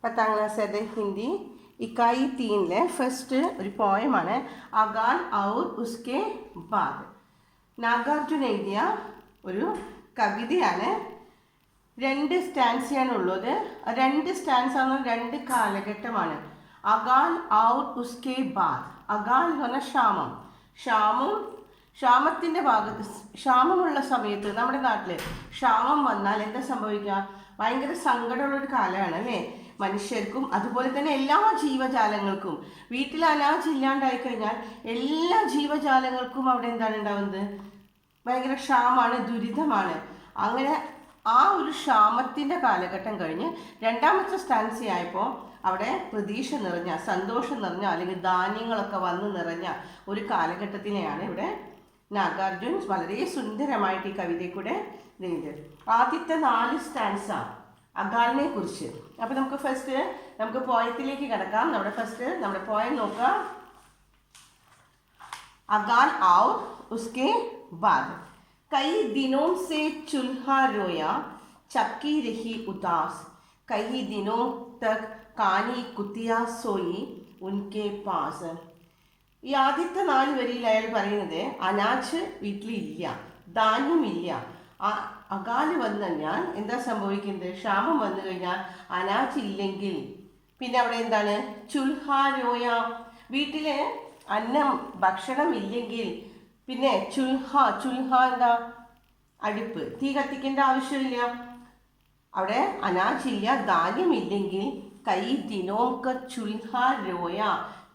10ാം class Hindi ഇക്കായി 3 first ഒരു പോയമാണ് again ഔർ ഉസ്കെ ബാദ്. നാഗാർജുന എഴുതിയ ഒരു കവിതയാണ്. 2 സ്റ്റാൻസിയാണ് ഉള്ളത്. 2 സ്റ്റാൻസ് ആണ്, 2 കാലഘട്ടമാണ്. അഗാൻ ഔർ ഉസ്കെ ബാദ്. അഗാൻ എന്ന് പറഞ്ഞാൽ ക്ഷാമത്തിൻ്റെ ഭാഗത്ത്, ക്ഷാമമുള്ള സമയത്ത് നമ്മുടെ നാട്ടിൽ ക്ഷാമം വന്നാൽ എന്താ സംഭവിക്കുക? ഭയങ്കര സങ്കടമുള്ളൊരു കാലമാണ് അല്ലേ? മനുഷ്യർക്കും അതുപോലെ തന്നെ എല്ലാ ജീവജാലങ്ങൾക്കും. വീട്ടിൽ അനാജ് ഇല്ലാണ്ടായി കഴിഞ്ഞാൽ എല്ലാ ജീവജാലങ്ങൾക്കും അവിടെ എന്താണ് ഉണ്ടാവുന്നത്? ഭയങ്കര ക്ഷാമമാണ്, ദുരിതമാണ്. അങ്ങനെ ആ ഒരു ക്ഷാമത്തിൻ്റെ കാലഘട്ടം കഴിഞ്ഞ് 2ാമത്തെ സ്റ്റാൻസി ആയപ്പോൾ അവിടെ പ്രതീക്ഷ നിറഞ്ഞ, സന്തോഷം നിറഞ്ഞ, അല്ലെങ്കിൽ ധാന്യങ്ങളൊക്കെ വന്ന് നിറഞ്ഞ ഒരു കാലഘട്ടത്തിനെയാണ് ഇവിടെ നാഗാർജുൻ വളരെ സുന്ദരമായിട്ട് ഈ കവിതയിൽ കൂടെ എഴുതിയത്. ആദ്യത്തെ 4 സ്റ്റാൻസ അഗാലിനെ കുറിച്ച്. അപ്പോൾ നമുക്ക് പോയത്തിലേക്ക് കിടക്കാം. നമ്മുടെ പോയം നോക്കാം. अगान और उसके बाद कई दिनों से चूल्हा रोया, चक्की रही उदास, कई दिनों तक कानी कुतिया सोई उनके पास. ഈ ആദ്യത്തെ 4 വരിയിൽ അയാൾ പറയുന്നത് അനാജ് വീട്ടിലില്ല, ധാന്യമില്ല. അകാല് വന്നു കഴിഞ്ഞാൽ എന്താ സംഭവിക്കുന്നത്? ക്ഷാമം വന്നു കഴിഞ്ഞാൽ അനാജ് ഇല്ലെങ്കിൽ പിന്നെ അവിടെ എന്താണ്? ചുൽഹാരോയ, വീട്ടില് അന്നം ഭക്ഷണം ഇല്ലെങ്കിൽ പിന്നെ ചുൽഹ എന്താ? അടുപ്പ്, തീ കത്തിക്കേണ്ട ആവശ്യമില്ല. അവിടെ അനാജില്ല, ധാന്യമില്ലെങ്കിൽ കൈ ദിനോക്ക ചുൽഹാരോയ.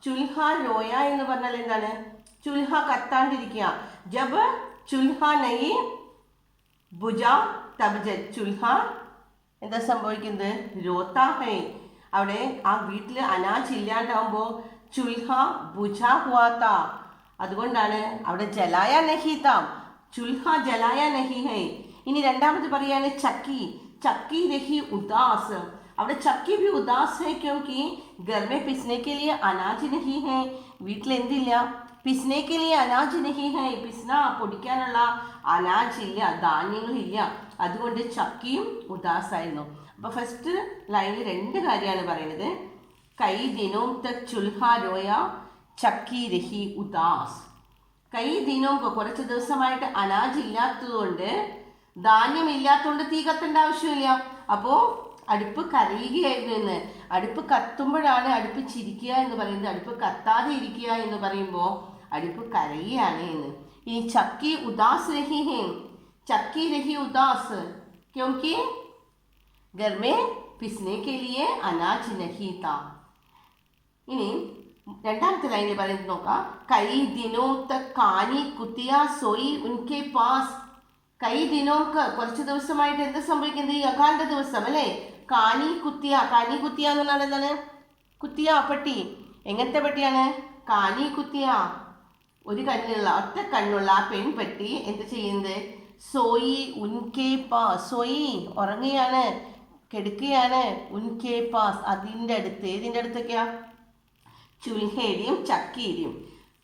ചുൽഹാരോയ എന്ന് പറഞ്ഞാൽ എന്താണ്? ചുൽഹ കത്താണ്ടിരിക്കുക. ജബ് ചുൽഹ നയി ബുജ തബ് ചുൽഹ എന്താ സംഭവിക്കുന്നത്? രോത്താ ഹൈ. അവിടെ ആ വീട്ടിൽ അനാജ് ഇല്ലാണ്ടാവുമ്പോൾ ചുൽഹ ബുജ ഹുവാത്ത. അതുകൊണ്ടാണ് അവിടെ ജലായ നഹി താം, ചുൽഹ ജലായ നഹി ഹൈ. ഇനി 2ാമത് പറയാണ് ചക്കി രഹി ഉദാസ്. അവിടെ ചക്കി भी उदास है क्योंकि घर में पिसने के लिए अनाज नहीं है. വീട്ടിൽ എന്തില്ല? പിസ്നെ के लिए अनाज नहीं है. പൊടിക്കാനുള്ള അനാജ് ഇല്ല, ധാന്യങ്ങളില്ല. അതുകൊണ്ട് ചക്കിയും ഉദാസായിരുന്നു. അപ്പോൾ ഫസ്റ്റ് ലൈനിൽ 2 കാര്യമാണ് പറയുന്നത്. കൈ ദിനോം തക് ചുൽഹാ രോയ, ചക്കി രഹി ഉദാസ്. കൈ ദിനോം, കുറച്ച് ദിവസമായിട്ട് അനാജ് ഇല്ലാത്തതുകൊണ്ട്, ധാന്യമില്ലാത്തതുകൊണ്ട് തീ കത്തേണ്ട ആവശ്യമില്ല. അപ്പോൾ അടുപ്പ് കരയുകയായിരുന്നു എന്ന്. അടുപ്പ് കത്തുമ്പോഴാണ് അടുപ്പ് ചിരിക്കുക എന്ന് പറയുന്നത്. അടുപ്പ് കത്താതെ ഇരിക്കുക എന്ന് പറയുമ്പോൾ അടുപ്പ് കരയുകയാണ് എന്ന്. ഇനി ചക്കി ഉദാസ് രഹി ഹേ, ചക്കി രഹി ഉദാസ് ക്യോंकि घर में पिसने के लिए अनाज नहीं था. ഇനി 2ാമത്തെ ലൈനിൽ പറയുന്നത് നോക്കാം. കൈ ദിനോ തക് കാനി കുത്തിയ സോയി ഉൻകെ പാസ്. കൈ ദിനോക്ക്, കുറച്ച് ദിവസമായിട്ട് എന്ത് സംഭവിക്കുന്നത്? ഈ അകാലിന്റെ ദിവസം അല്ലേ? കാനി കുത്തിയ എന്ന് പറഞ്ഞാൽ എന്താണ്? കുത്തിയ പെട്ടി. എങ്ങനത്തെ പെട്ടിയാണ്? കാനി കുത്തിയ, ഒറ്റ കണ്ണുള്ള ആ പെൺപെട്ടി എന്ത് ചെയ്യുന്നത്? സോയി ഉൻകെ പാസ്. സോയി ഉറങ്ങുകയാണ്, കെടുക്കുകയാണ്. ഉൻകെ പാസ് അതിൻ്റെ അടുത്ത്. ഏതിൻ്റെ അടുത്തൊക്കെയാ? ചുൽഹയുടെയും ചക്കിയുടെയും.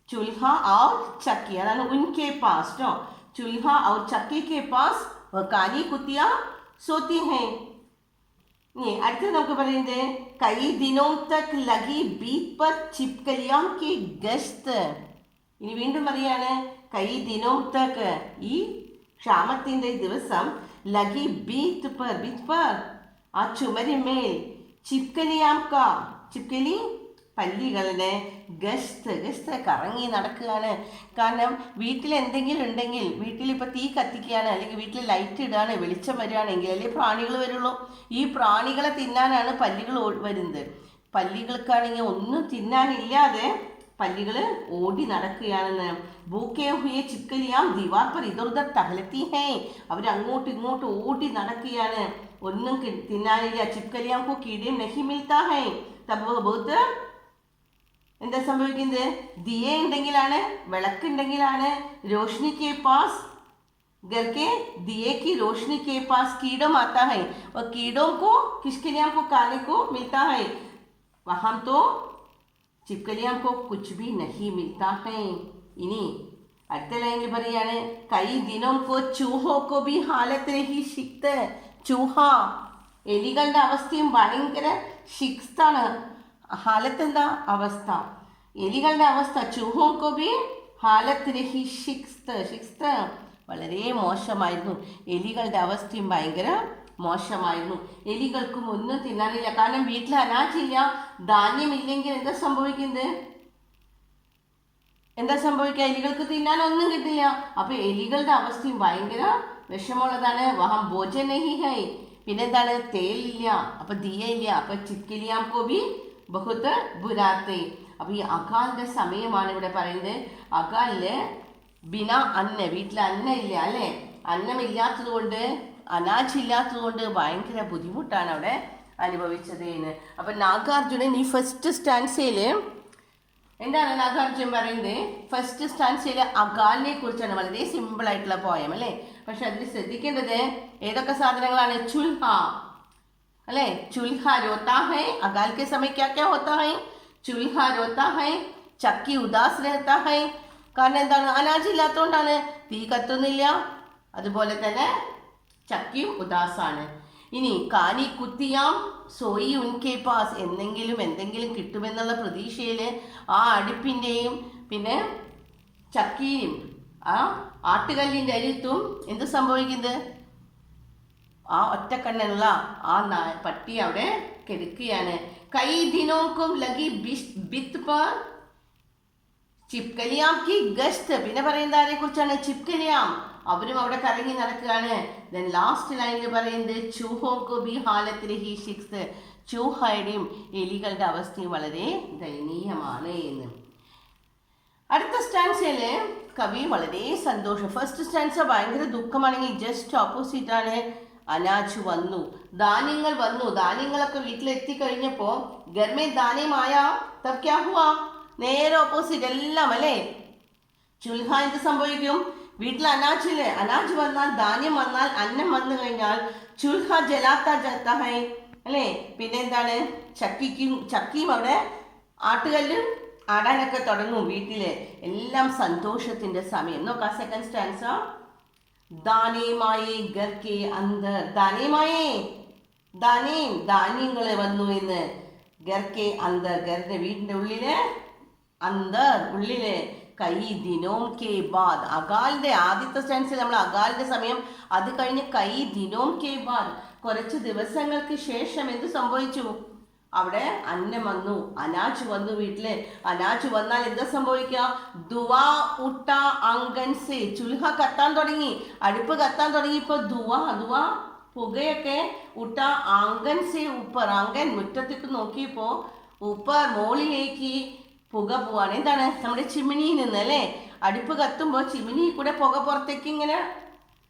ചുൽഹ ഔർ ചക്കി, അതാണ് ഉൻകെ പാസ് ട്ടോ. ചുൽഹ ഔർ ചക്കി കെ പാസ് കാനി കുത്തിയ സോത്തി ഹൈ. ഇനി അടുത്ത് നമുക്ക് പറയുന്നത് കൈ ദിനോ തക് ലഗി ബീത് പർ ചിപ്കലിയാം കി ഗസ്ത്. ഇനി വീണ്ടും പറയാണ് കൈ ദിനോ തക്, ഈ ക്ഷാമത്തിൻ്റെ ദിവസം, ലഗി ബീത് പർ ആ ചുമരിമേൽ, ചിപ്കലിയാം കാ, ചിപ്കലി പല്ലികളുടെ, ഗസ്ത് കറങ്ങി നടക്കുകയാണ്. കാരണം വീട്ടിൽ എന്തെങ്കിലും ഉണ്ടെങ്കിൽ, വീട്ടിലിപ്പോൾ തീ കത്തിക്കുകയാണ്, അല്ലെങ്കിൽ വീട്ടിൽ ലൈറ്റ് ഇടുകയാണ്, വെളിച്ചം വരികയാണെങ്കിൽ അല്ലെങ്കിൽ പ്രാണികൾ വരുള്ളൂ. ഈ പ്രാണികളെ തിന്നാനാണ് പല്ലികൾ വരുന്നത്. പല്ലികൾക്കാണെങ്കിൽ ഒന്നും തിന്നാനില്ലാതെ പല്ലികൾ ഓടി നടക്കുകയാണെന്ന്. ഭൂക്കേ ഹുയെ ചിപ്കലിയാം ദീവാർ പർ ഇധർ ടഹലത്തി ഹേ. അവരങ്ങോട്ടും ഇങ്ങോട്ടും ഓടി നടക്കുകയാണ്, ഒന്നും തിന്നാനില്ല. ചിപ്കലിയാം കോ കീടേം നഹി മിൽത്താ ഹൈ. തബ് ബഹുത്ത് എന്താ സംഭവിക്കുന്നത്? ദിയ ഉണ്ടെങ്കിലാണ്, വിളക്കുണ്ടെങ്കിലാണ്, रोशनी के पास, घर के दिए की रोशनी के पास कीड़ों आता है और कीड़ों को, किसकिलियां को खाने को मिलता है. वहाँ तो चिपकलियां को कुछ भी नहीं मिलता है. इनी അടുത്ത ലൈനിൽ പറയാണ് കൈ ദിനോം കോ ചൂഹോ കോ ബി ഹാലത്ത് രഹി ശിക്ത്. ചൂഹ എലികളുടെ അവസ്ഥയും ഭയങ്കര ശിക്സ്താണ്. ഹാലത്ത് എന്താ അവസ്ഥ, എലികളുടെ അവസ്ഥ. ചൂഹോം കോ ഭി ഹാലത്ത് രഹി ശിക്സ്ത് വളരെ മോശമായിരുന്നു. എലികളുടെ അവസ്ഥയും ഭയങ്കര മോശമായിരുന്നു. എലികൾക്കും ഒന്നും തിന്നാനില്ല. കാരണം വീട്ടിൽ അനാജില്ല, ധാന്യമില്ലെങ്കിൽ എന്താ സംഭവിക്കുന്നത്? എന്താ സംഭവിക്കുക? എലികൾക്ക് തിന്നാൻ ഒന്നും കിട്ടില്ല. അപ്പൊ എലികളുടെ അവസ്ഥയും ഭയങ്കര വിഷമമുള്ളതാണ്. വഹം ഭോജനഹി ഹൈ, പിന്നെന്താണ്? തേലില്ല, അപ്പൊ ദിയ ഇല്ല, അപ്പൊ ചിത്കിലിയാം കോബി ബഹുത്ത് ബുരാത്തെ. അപ്പൊ ഈ അകാലിന്റെ സമയമാണ് ഇവിടെ പറയുന്നത്. അകാലില് ബിന അന്ന, വീട്ടിൽ അന്ന ഇല്ല അല്ലെ, അന്നമില്ലാത്തത് കൊണ്ട്, അനാജില്ലാത്തത് കൊണ്ട് ഭയങ്കര ബുദ്ധിമുട്ടാണ് അവിടെ അനുഭവിച്ചത് എന്ന്. അപ്പൊ നാഗാർജുനൻ ഈ ഫസ്റ്റ് സ്റ്റാൻസയില് എന്താണ് നാഗാർജുനൻ പറയുന്നത്? ഫസ്റ്റ് സ്റ്റാൻസയില് അകാലിനെ കുറിച്ചാണ്. വളരെ സിമ്പിൾ ആയിട്ടുള്ള പോയം അല്ലേ. പക്ഷെ അതിൽ ശ്രദ്ധിക്കേണ്ടത് ഏതൊക്കെ സാധനങ്ങളാണ്? ചുൽഹ അല്ലെ, ചുൽഹ രോത്താ ഹൈ. അകാൽ के समय क्या क्या होता है? ചുൽഹ രോത്താ ഹൈ, ചക്കി ഉദാസ് രഹത്താ ഹൈ. കാരണം എന്താണ്? അനാജില്ലാത്തതുകൊണ്ടാണ്, തീ കത്തുന്നില്ല. അതുപോലെ തന്നെ ചക്കിയും ഉദാസാണ്. ഇനി കാനി കുത്തിയാം സോയി ഉൻകെ പാസ്, എന്തെങ്കിലും കിട്ടുമെന്നുള്ള പ്രതീക്ഷയിൽ ആ അടുപ്പിൻ്റെയും പിന്നെ ചക്കിയും ആ ആട്ടുകല്ലിൻ്റെ അരിത്തും എന്ത് സംഭവിക്കുന്നത്? ആ ഒറ്റക്കണ്ണനുള്ള ആ പട്ടി അവിടെ കിടക്കുകയാണ്. കൈ ദിനോക്കും ലഗി ബിത്ത് പർ ചിപ്കലിയാം കി ഗസ്ത്. പിന്നെ പറയുന്നത് ആരെ കുറിച്ചാണ്? ചിപ്കലിയാം. അവരും അവിടെ കറങ്ങി നടക്കുകയാണ്. ദെൻ ലാസ്റ്റ് ലൈനിൽ പറയുന്നത് ചൂഹോക്കോ ബി ഹാലത്ത് രഹി ശിക്സ്, ചൂഹയുടെയും എലികളുടെ അവസ്ഥയും വളരെ ദയനീയമാണ് എന്ന്. അടുത്ത സ്റ്റാൻസയില് കവി വളരെ സന്തോഷം. ഫസ്റ്റ് സ്റ്റാൻസ ഭയങ്കര ദുഃഖമാണെങ്കിൽ ജസ്റ്റ് ഓപ്പോസിറ്റ് ആണ്. അനാജ് വന്നു, ധാന്യങ്ങൾ വന്നു. ധാന്യങ്ങളൊക്കെ വീട്ടിലെത്തിക്കഴിഞ്ഞപ്പോ ഗർമേ ധാന്യമായ തബ് ക്യാ ഹുവാ? നേരെ ഓപ്പോസിറ്റ് എല്ലാം അല്ലേ. ചുൽഹ എന്ത് സംഭവിക്കും? വീട്ടിൽ അനാജില്ലേ, അനാജ് വന്നാൽ, ധാന്യം വന്നാൽ, അന്നം വന്നു കഴിഞ്ഞാൽ ചുൽഹ ജലാത്ത ജാത്ത ഹൈ അല്ലേ. പിന്നെ എന്താണ്? ചക്കിയും അവിടെ ആട്ടുകല്ലും ആടാനൊക്കെ തുടങ്ങും. വീട്ടില് എല്ലാം സന്തോഷത്തിന്റെ സമയം. നോക്കാം സെക്കൻഡ് സ്റ്റാൻസ. ദാനേമായേ ഗർക്കെ അന്തർ, ദാനേമായേ ധാന്യങ്ങള് വന്നു എന്ന്. ഗർക്കെ അന്തർ, ഗറിന്റെ വീടിന്റെ ഉള്ളില്, അന്തർ ഉള്ളില്. കൈ ദിനോം കെ ബാദ്, അകാലിന്റെ ആദ്യത്തെ സ്റ്റാൻസിൽ നമ്മൾ അകാലിന്റെ സമയം, അത് കഴിഞ്ഞ് കൈ ദിനോം കെ ബാദ്, കുറച്ച് ദിവസങ്ങൾക്ക് ശേഷം എന്ത് സംഭവിച്ചു? അവിടെ അന്നം വന്നു, അനാജ് വന്നു വീട്ടില്. അനാജ് വന്നാൽ എന്താ സംഭവിക്കുക? ദുവാ ഉട്ട ആംഗൻ സെ, ചുൽഹ കത്താൻ തുടങ്ങി, അടുപ്പ് കത്താൻ തുടങ്ങി. ഇപ്പൊ ദുവാ പുകയൊക്കെ ഉട്ട ആംഗൻ സെ ഉപ്പർ, ആംഗൻ മുറ്റത്തേക്ക് നോക്കിയപ്പോ ഉപ്പർ മോളിലേക്ക് പുക പോവാണ്. എന്താണ്? നമ്മുടെ ചിമ്മിനിയിൽ നിന്ന് അല്ലേ. അടുപ്പ് കത്തുമ്പോൾ ചിമ്മിനി കൂടെ പുക പുറത്തേക്ക് ഇങ്ങനെ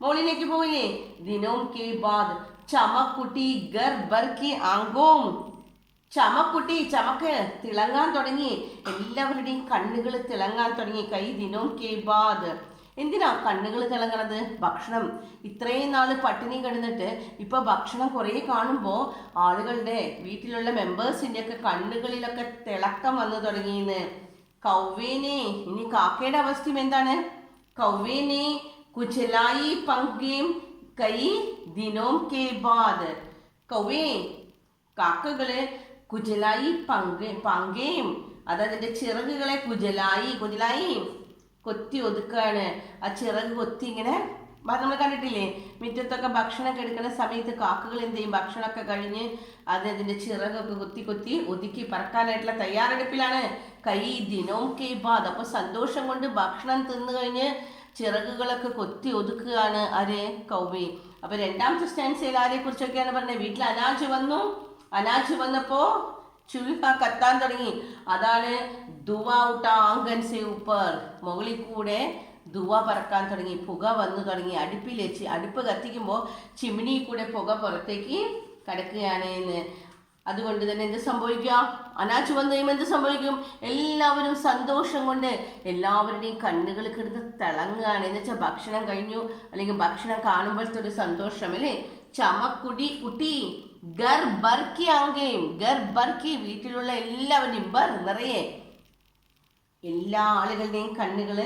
മോളിലേക്ക് പോവില്ലേ. ദിനോം കെ ബാദ് ചമക്കുട്ടി ഗർ ബർ കി ആങ്കോം, ചമക്ക് തിളങ്ങാൻ തുടങ്ങി. എല്ലാവരുടെയും കണ്ണുകൾ തിളങ്ങാൻ തുടങ്ങി. കൈ ദിനോം കെ ബാദ്. എന്തിനാ കണ്ണുകൾ തിളങ്ങണത്? ഭക്ഷണം ഇത്രയും നാൾ പട്ടിണി കിടന്നിട്ട് ഇപ്പൊ ഭക്ഷണം കുറെ കാണുമ്പോൾ ആളുകളുടെ വീട്ടിലുള്ള മെമ്പേഴ്സിന്റെ ഒക്കെ കണ്ണുകളിലൊക്കെ തിളക്കം വന്നു തുടങ്ങിയെന്ന്. കൗവേനെ, ഇനി കാക്കയുടെ അവസ്ഥയും എന്താണ്? കൗവേനെ കുചലായി പങ്കേം കൈ ദിനോം കെ ബാദ്. കൗവേ, കാക്കകള് കുജലായി പങ്കേം, അതതിന്റെ ചിറകുകളെ കുജലായി കൊത്തി ഒതുക്കാണ്. ആ ചിറക് കൊത്തി ഇങ്ങനെ നമ്മൾ കണ്ടിട്ടില്ലേ, മുറ്റത്തൊക്കെ ഭക്ഷണമൊക്കെ എടുക്കുന്ന സമയത്ത് കാക്കകൾ എന്ത് ചെയ്യും? ഭക്ഷണമൊക്കെ കഴിഞ്ഞ് അതിന്റെ ചിറകൊക്കെ കൊത്തി ഒതുക്കി പറക്കാനായിട്ടുള്ള തയ്യാറെടുപ്പിലാണ്. കൈ ദിനോം കെ ബാദ്, അപ്പൊ സന്തോഷം കൊണ്ട് ഭക്ഷണം തിന്നു കഴിഞ്ഞ് ചിറകുകളൊക്കെ കൊത്തി ഒതുക്കുകയാണ് ആര്? കൗവി. അപ്പൊ രണ്ടാമത്തെ സ്റ്റാൻസയിൽ ആരെ കുറിച്ചൊക്കെയാണ് പറഞ്ഞത്? വീട്ടിൽ അനാജ് വന്നപ്പോ ചുൽഹ കത്താൻ തുടങ്ങി. അതാണ് ദുവാ ഉട്ട ആംഗൻ സെ ഊപ്പർ, മുകളിൽ കൂടെ ദുവ പറക്കാൻ തുടങ്ങി, പുക വന്നു തുടങ്ങി. അടുപ്പ് കത്തിക്കുമ്പോൾ ചിമ്മിനി കൂടെ പുക പുറത്തേക്ക് കടക്കുകയാണ് എന്ന്. അതുകൊണ്ട് തന്നെ എന്ത് സംഭവിക്കുക? അനാജ് വന്നു കഴിയുമ്പോൾ എന്ത് സംഭവിക്കും? എല്ലാവരും സന്തോഷം കൊണ്ട് എല്ലാവരുടെയും കണ്ണുകൾ കിടന്ന് തിളങ്ങുകയാണ്. എന്ന് വെച്ചാൽ ഭക്ഷണം കഴിഞ്ഞു, അല്ലെങ്കിൽ ഭക്ഷണം കാണുമ്പോഴത്തെ ഒരു സന്തോഷം അല്ലേ. ചമക്കുട്ടി ഗർ ബർക്കി ആങ്കേയും, ഗർ ബർക്കി വീട്ടിലുള്ള എല്ലാവരുടെയും, ബർ നിറയെ എല്ലാ ആളുകളുടെയും കണ്ണുകള്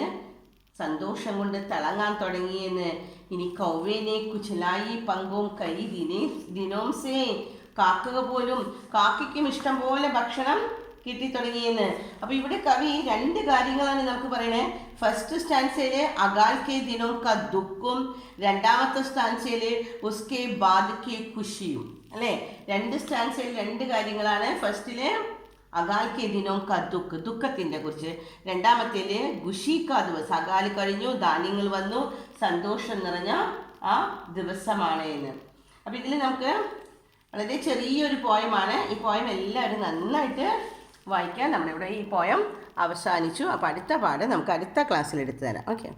സന്തോഷം കൊണ്ട് തിളങ്ങാൻ തുടങ്ങിയെന്ന്. ഇനി കൗവേനെ കുചലായി പങ്കും കൈ ദിനോം സേ, കാക്ക പോലും കാക്കയ്ക്കും ഇഷ്ടം പോലെ ഭക്ഷണം കിട്ടി തുടങ്ങിയെന്ന്. അപ്പോൾ ഇവിടെ കവി രണ്ട് കാര്യങ്ങളാണ് നമുക്ക് പറയണേ. ഫസ്റ്റ് സ്റ്റാൻസയില് അകാൽ കെ ദിനോ ക ദുഃഖും, രണ്ടാമത്തെ സ്റ്റാൻസയില് ഉസ്കെ ബാദ് കെ ഖുഷിയും. അല്ലേ, രണ്ട് സ്റ്റാൻസയിൽ രണ്ട് കാര്യങ്ങളാണ്. ഫസ്റ്റില് അകാൽ കെ ദിനോ ക ദുഃഖ്, ദുഃഖത്തിൻ്റെ കുറിച്ച്. രണ്ടാമത്തേല് ഖുഷി കാ ദിവസം, അകാൽ കഴിഞ്ഞു ധാന്യങ്ങൾ വന്നു, സന്തോഷം നിറഞ്ഞ ആ ദിവസമാണ് എന്ന്. അപ്പം ഇതിൽ നമുക്ക് വളരെ ചെറിയൊരു പോയമാണ്. ഈ പോയം എല്ലാവരും നന്നായിട്ട് വായിക്കാൻ. നമ്മളിവിടെ ഈ പോയം അവസാനിച്ചു. അപ്പോൾ അടുത്ത പാഠം നമുക്ക് അടുത്ത ക്ലാസ്സിൽ എടുത്തു തരാം. ഓക്കെ.